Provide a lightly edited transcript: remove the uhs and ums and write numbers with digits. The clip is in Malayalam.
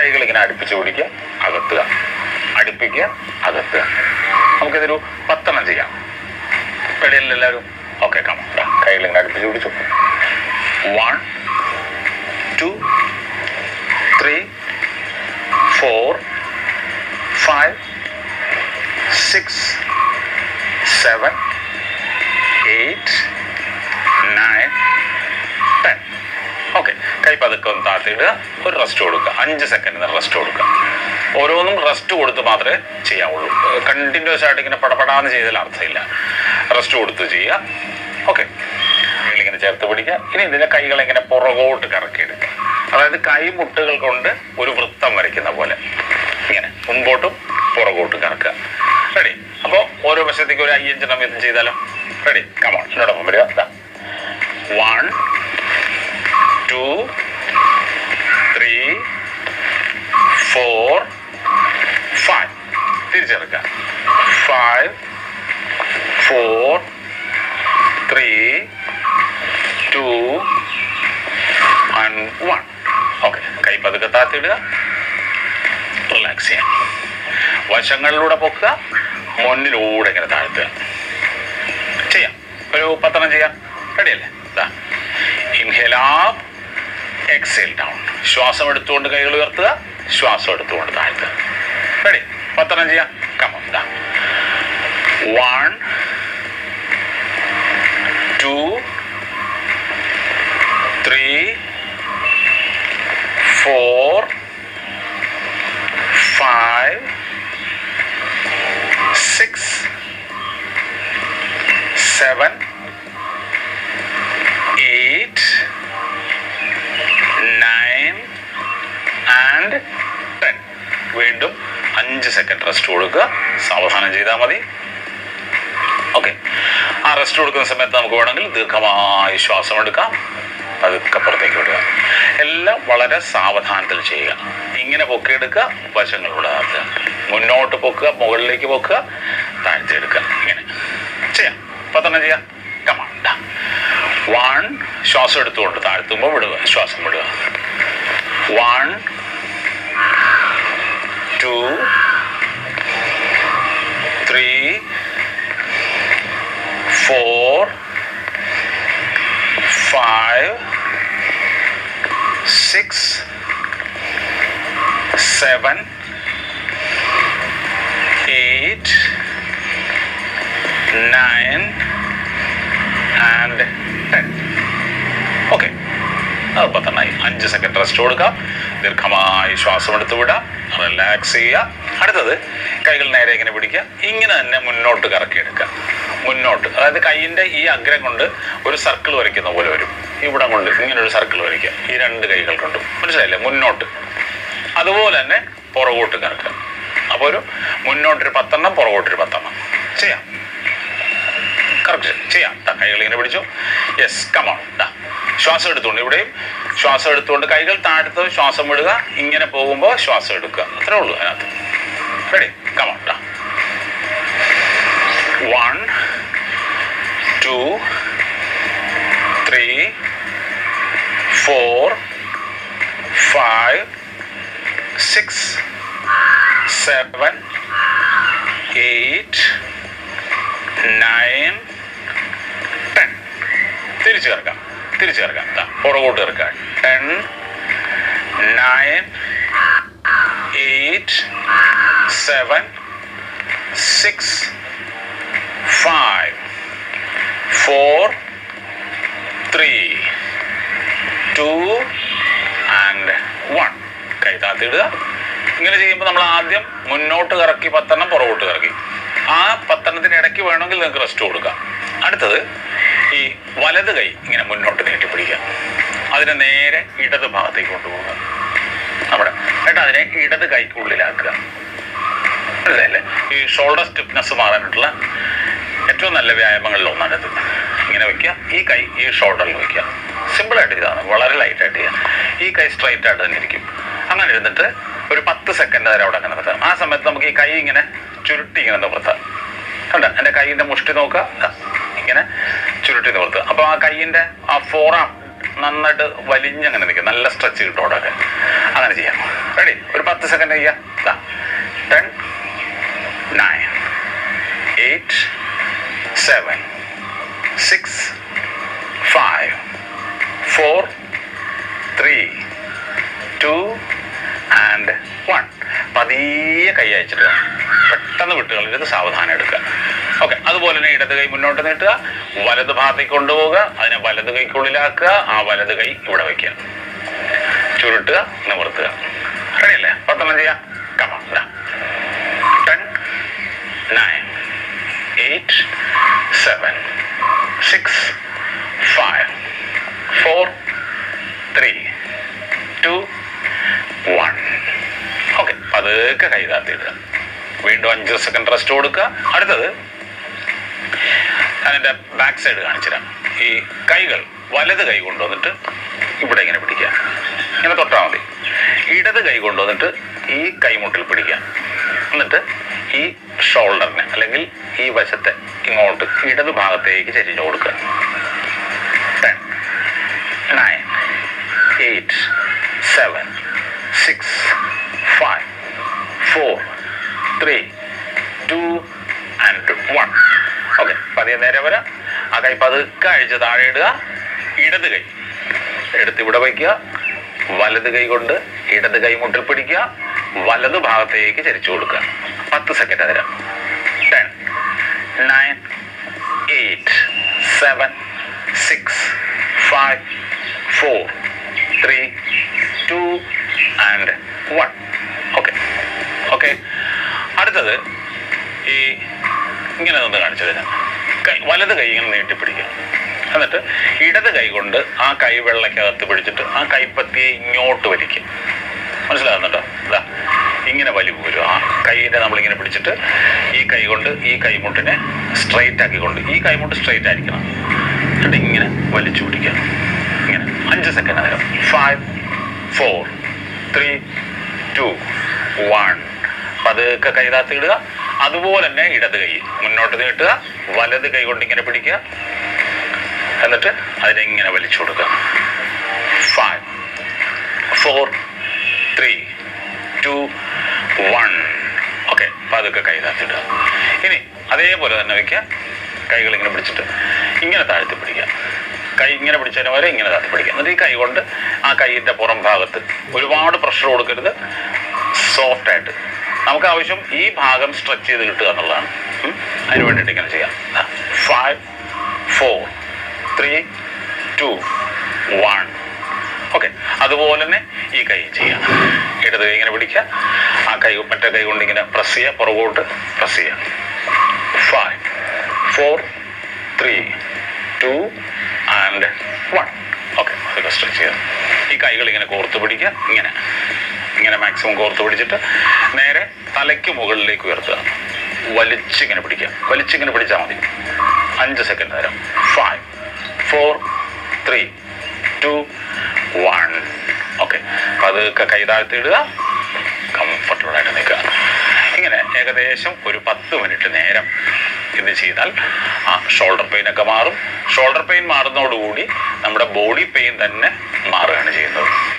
കൈകൾ ഇങ്ങനെ അടുപ്പിച്ച് പിടിക്കുക, അകത്തുക, അടുപ്പിക്കുക, അകത്തുക. നമുക്കിതൊരു 10 ചെയ്യാം. റെഡിയല്ലേ എല്ലാവരും? Okay, come on. കൈകൾ ഇങ്ങനെ അടുപ്പിച്ച് പിടിച്ചു. 1 2 3 4 5 6 7 8 9 10. ഓക്കെ, കൈ പതുക്കെ ഒന്ന് താത്തിയിടുക, ഒരു റെസ്റ്റ് കൊടുക്കുക. 5 സെക്കൻഡിന് റെസ്റ്റ് കൊടുക്കുക. ഓരോന്നും റെസ്റ്റ് കൊടുത്ത് മാത്രമേ ചെയ്യാവുള്ളൂ. കണ്ടിന്യൂസ് ആയിട്ട് ഇങ്ങനെ പടപടാന്ന് ചെയ്താൽ അർത്ഥമില്ല. റെസ്റ്റ് കൊടുത്ത് ചെയ്യുക. ഓക്കെ, കൈകളിങ്ങനെ ചേർത്ത് പിടിക്കുക. ഇനി ഇതിൻ്റെ കൈകളിങ്ങനെ പുറകോട്ട് കറക്കിയെടുക്കുക. അതായത് കൈമുട്ടുകൾ കൊണ്ട് ഒരു വൃത്തം വരയ്ക്കുന്ന പോലെ ഇങ്ങനെ മുമ്പോട്ടും പുറകോട്ടും കറക്കുക. റെഡി? അപ്പോൾ ഓരോ വശത്തേക്ക് ഒരു 5 എണ്ണം വീതം ചെയ്താലോ? റെഡി? കമോൺ, എന്നോടൊപ്പം വരിക. 1 2 3 4 5. തിരിച്ചെടുക്കുക. 5 4 3 2 and 1. ഓക്കെ, കൈ പതുക്കെ താത്തിയിടുക, റിലാക്സ് ചെയ്യാം. വശങ്ങളിലൂടെ പൊക്കുക, മുന്നിലൂടെ ഇങ്ങനെ താഴ്ത്തുക. ചെയ്യാം, ഒരു 10 ചെയ്യാം. റെഡിയല്ലേ? Inhale up, exhale down. ശ്വാസം എടുത്തുകൊണ്ട് കൈകൾ ഉയർത്തുക, ശ്വാസം എടുത്തുകൊണ്ട് താഴ്ത്തുക. റെഡി? 10 ചെയ്യാം. കമോൺ. 1 2 3 4 5 6 7 8 9 and 10. വീണ്ടും 5 സെക്കൻഡ് റെസ്റ്റ് കൊടുക്കുക. സാവധാനം ചെയ്താൽ മതി. ഓക്കെ, ആ റെസ്റ്റ് കൊടുക്കുന്ന സമയത്ത് നമുക്ക് വേണമെങ്കിൽ ദീർഘമായി ശ്വാസം എടുക്കാം, പതുക്കെ പുറത്തേക്ക് വിടുക. എല്ലാം വളരെ സാവധാനത്തിൽ ചെയ്യുക. ഇങ്ങനെ പൊക്കിയെടുക്കുക, വശങ്ങളിലൂടെ താഴ്ത്തുക, മുന്നോട്ട് പൊക്കുക, മുകളിലേക്ക് പൊക്കുക, താഴ്ത്തിയെടുക്കുക. ഇങ്ങനെ ചെയ്യാം. 10 ചെയ്യാം. കമാൺ. 1 ശ്വാസം എടുത്തുകൊണ്ട് താഴ്ത്തുമ്പോൾ വിടുക, ശ്വാസം വിടുക. 1 2 3 4 5 6 7 8 9 and 10. ഓക്കെ, അത് 10 ആയി. 5 സെക്കൻഡ് റെസ്റ്റ് കൊടുക്കുക, ദീർഘമായി ശ്വാസം എടുത്ത് വിടുക, റിലാക്സ് ചെയ്യുക. അടുത്തത് കൈകൾ നേരെ ഇങ്ങനെ പിടിക്കുക, ഇങ്ങനെ തന്നെ മുന്നോട്ട് കറക്കിയെടുക്കുക. മുന്നോട്ട്, അതായത് കൈയിൻ്റെ ഈ അഗ്രം കൊണ്ട് ഒരു സർക്കിൾ വരയ്ക്കുന്ന പോലെ വരും. ഇവിടെ കൊണ്ട് ഇങ്ങനെ ഒരു സർക്കിൾ വരയ്ക്കുക, ഈ 2 കൈകൾ കൊണ്ടും. മനസ്സിലായില്ലേ? മുന്നോട്ട്. അതുപോലെ തന്നെ പുറകോട്ട് കറക്കുക. അപ്പോൾ ഒരു മുന്നോട്ടൊരു 10, പുറകോട്ടൊരു 10 ചെയ്യാം. കറക്റ്റ് ചെയ്യാം. കൈകൾ ഇങ്ങനെ പിടിച്ചു. Yes, come on. ശ്വാസം എടുത്തുകൊണ്ട് ഇവിടെയും ശ്വാസം എടുത്തുകൊണ്ട് കൈകൾ താഴ്ത്ത് ശ്വാസം വിടുക. ഇങ്ങനെ പോകുമ്പോൾ ശ്വാസം എടുക്കുക. അത്രേ ഉള്ളൂ അതിനകത്ത്. റെഡി? കമോൺ. 1 2 3 4 5 6 7 8 9 10. തിരിച്ചു ചേർക്കാം. പുറകോട്ട് ചേർക്കാം. 10 9 8 7 6 5 4 3 2 and 1. കൈ താത്തിയിടുക. ഇങ്ങനെ ചെയ്യുമ്പോൾ നമ്മൾ ആദ്യം മുന്നോട്ട് കറക്കി 10, പുറകോട്ട് കറക്കി. ആ 10 ഇടയ്ക്ക് വേണമെങ്കിൽ നിങ്ങൾക്ക് റെസ്റ്റ് കൊടുക്കാം. അടുത്തത് ഈ വലത് കൈ ഇങ്ങനെ മുന്നോട്ട് നീട്ടിപ്പിടിക്കുക. അതിനെ നേരെ ഇടത് ഭാഗത്തേക്ക് കൊണ്ടുപോകുക. നമ്മുടെ എന്നിട്ട് അതിനെ ഇടത് കൈക്കുള്ളിലാക്കുക. അല്ലേ? ഈ ഷോൾഡർ സ്റ്റിഫ്നെസ് മാറാനായിട്ടുള്ള ഏറ്റവും നല്ല വ്യായാമങ്ങളിൽ ഒന്നാണിത്. ഇങ്ങനെ വയ്ക്കുക, ഈ കൈ ഈ ഷോൾഡറിൽ വയ്ക്കുക. സിമ്പിളായിട്ട് ഇതാണ്, വളരെ ലൈറ്റായിട്ട് ചെയ്യുക. ഈ കൈ സ്ട്രൈറ്റ് ആയിട്ട് തന്നെ ഇരിക്കും. അങ്ങനെ ഇരുന്നിട്ട് ഒരു 10 സെക്കൻഡ് വരെ അവിടെ അങ്ങനെ നിർത്താം. ആ സമയത്ത് നമുക്ക് ഈ കൈ ഇങ്ങനെ ചുരുട്ടി ഇങ്ങനെ നിവർത്താം. കണ്ട, എൻ്റെ കൈയിൻ്റെ മുഷ്ടി നോക്കുക, ഇങ്ങനെ ചുരുട്ടി നിവർത്തുക. അപ്പോൾ ആ കൈയിൻ്റെ ആ ഫോറാം നന്നായിട്ട് വലിഞ്ഞങ്ങനെ നിൽക്കുക, നല്ല സ്ട്രെച്ച് കിട്ടും അവിടെയൊക്കെ. അങ്ങനെ ചെയ്യാം. റെഡി? ഒരു 10 സെക്കൻഡ് ചെയ്യാം. 10, 9, 8, 7, 6, 5, 4, 3, 2 and 1. പതിയെ കൈ അയച്ചിട്ട് പെട്ടെന്ന് വിട്ടുകളരുത്, സാവധാനം എടുക്കുക. ഓക്കെ. അതുപോലെ തന്നെ ഇടത് കൈ മുന്നോട്ട് നീട്ടുക, വലത് ഭാഗത്തേക്ക് കൊണ്ടുപോവുക, അതിനെ വലത് കൈക്കുള്ളിലാക്കുക, ആ വലത് കൈ ഇവിടെ വയ്ക്കുക, ചുരുട്ടുക, നിവർത്തുക. റെഡിയല്ലേ? 10 ചെയ്യാം. കമാ. 10, 9, 8, 7, 6, 5, 4, 3, 2, 1. ഓക്കെ. പതുക്കെ കൈ താത്തിയിടുക. വീണ്ടും 5 സെക്കൻഡ് റെസ്റ്റ് കൊടുക്കുക. അടുത്തത് അതിൻ്റെ ബാക്ക് സൈഡ് കാണിച്ചുതരാം. ഈ കൈകൾ വലത് കൈ കൊണ്ടുവന്നിട്ട് ഇവിടെ ഇങ്ങനെ പിടിക്കുക, ഇങ്ങനെ തൊട്ടാൽ മതി. ഇടത് കൈ കൊണ്ടുവന്നിട്ട് ഈ കൈമുട്ടിൽ പിടിക്കുക. എന്നിട്ട് ഈ ഷോൾഡറിന് അല്ലെങ്കിൽ ഈ വശത്തെ ഇങ്ങോട്ട് ഇടത് ഭാഗത്തേക്ക് ചരിഞ്ഞു കൊടുക്കുക. 10, 9, 8, 7, 6, 5, 4, 3, 2 and 1. ഓക്കെ. പതിയെ നേരെ വരാം. ആ കൈ പതുക്കെ അഴിച്ച് താഴെ ഇടുക. ഇടത് കൈ എടുത്ത് ഇവിടെ വയ്ക്കുക. വലത് കൈ കൊണ്ട് ഇടത് കൈമുട്ടിൽ പിടിക്കുക, വലത് ഭാഗത്തേക്ക് ചരിച്ചു കൊടുക്കുക. 10 സെക്കൻഡ് തരാം. 10, 9, 8, 7, 6, 5, 4, 3, 2 and 1. ഓക്കെ. ഓക്കെ. അടുത്തത് ഈ ഇങ്ങനെ നിന്ന് കാണിച്ചു തരാം. വലത് കൈ ഇങ്ങനെ നീട്ടിപ്പിടിക്കുക. എന്നിട്ട് ഇടത് കൈ കൊണ്ട് ആ കൈ വെള്ളക്കകത്ത് പിടിച്ചിട്ട് ആ കൈപ്പത്തിയെ ഇങ്ങോട്ട് വലിക്കും. മനസ്സിലാകുന്നുണ്ടോ? ഇതാ ഇങ്ങനെ വലിവ് വരും. ആ കൈയിനെ നമ്മളിങ്ങനെ പിടിച്ചിട്ട് ഈ കൈ കൊണ്ട് ഈ കൈമുട്ടിനെ സ്ട്രെയിറ്റ് ആക്കിക്കൊണ്ട്, ഈ കൈമുട്ട് സ്ട്രെയിറ്റ് ആയിരിക്കണം. എന്നിട്ട് ഇങ്ങനെ വലിച്ചു പിടിക്കുക. ഇങ്ങനെ 5 സെക്കൻഡ് നേരം. 5, 4, 3, 2, 1. പതുക്കെ കൈ താത്തിയിടുക. അതുപോലെ തന്നെ ഇടത് കൈ മുന്നോട്ട് നീട്ടുക, വലത് കൈ കൊണ്ട് ഇങ്ങനെ പിടിക്കുക, എന്നിട്ട് അതിനെ ഇങ്ങനെ വലിച്ചു കൊടുക്കുക. 5, 4, 3, 2, 1. ഓക്കെ. പതുക്കെ കൈ താത്തിയിടുക. ഇനി അതേപോലെ തന്നെ വയ്ക്കുക. കൈകൾ ഇങ്ങനെ പിടിച്ചിട്ട് ഇങ്ങനെ താഴ്ത്തി പിടിക്കുക. കൈ ഇങ്ങനെ പിടിച്ചതിന് വരെ ഇങ്ങനെ താഴ്ത്തി പിടിക്കുക. എന്നിട്ട് ഈ കൈ കൊണ്ട് ആ കൈയിൻ്റെ പുറം ഭാഗത്ത് ഒരുപാട് പ്രഷർ കൊടുക്കരുത്, സോഫ്റ്റായിട്ട്. നമുക്ക് ആവശ്യം ഈ ഭാഗം സ്ട്രെച്ച് ചെയ്ത് കിട്ടുക എന്നുള്ളതാണ്. അതിന് വേണ്ടിയിട്ട് ഇങ്ങനെ ചെയ്യാം. 5, 4, 3, 2, 1. ഓക്കെ. അതുപോലെ തന്നെ ഈ കൈ ചെയ്യാം. ഇടത് കൈ ഇങ്ങനെ പിടിക്കുക, ആ കൈ മറ്റേ കൈ കൊണ്ട് ഇങ്ങനെ പ്രസ് ചെയ്യുക, പുറകോട്ട് പ്രസ് ചെയ്യുക. 5, 4, 3, 2 and 1. ഓക്കെ. അതൊക്കെ സ്ട്രെച്ച് ചെയ്യുക. ഈ കൈകൾ ഇങ്ങനെ കോർത്ത് പിടിക്കുക. ഇങ്ങനെ ഇങ്ങനെ മാക്സിമം കോർത്ത് പിടിച്ചിട്ട് നേരെ തലയ്ക്ക് മുകളിലേക്ക് ഉയർത്തുക. വലിച്ചിങ്ങനെ പിടിക്കുക. വലിച്ചിങ്ങനെ പിടിച്ചാൽ മതി. 5 സെക്കൻഡ് നേരം. 5, 4, 3, 2, 1. ഓക്കെ. പതുക്കെ കൈ താഴ്ത്തിയിടുക, കംഫർട്ടബിളായിട്ട് നിൽക്കുക. ഇങ്ങനെ ഏകദേശം ഒരു 10 മിനിറ്റ് നേരം ഇത് ചെയ്താൽ ആ ഷോൾഡർ പെയിനൊക്കെ മാറും. ഷോൾഡർ പെയിൻ മാറുന്നതോടുകൂടി നമ്മുടെ ബോഡി പെയിൻ തന്നെ മാറുകയാണ് ചെയ്യുന്നത്.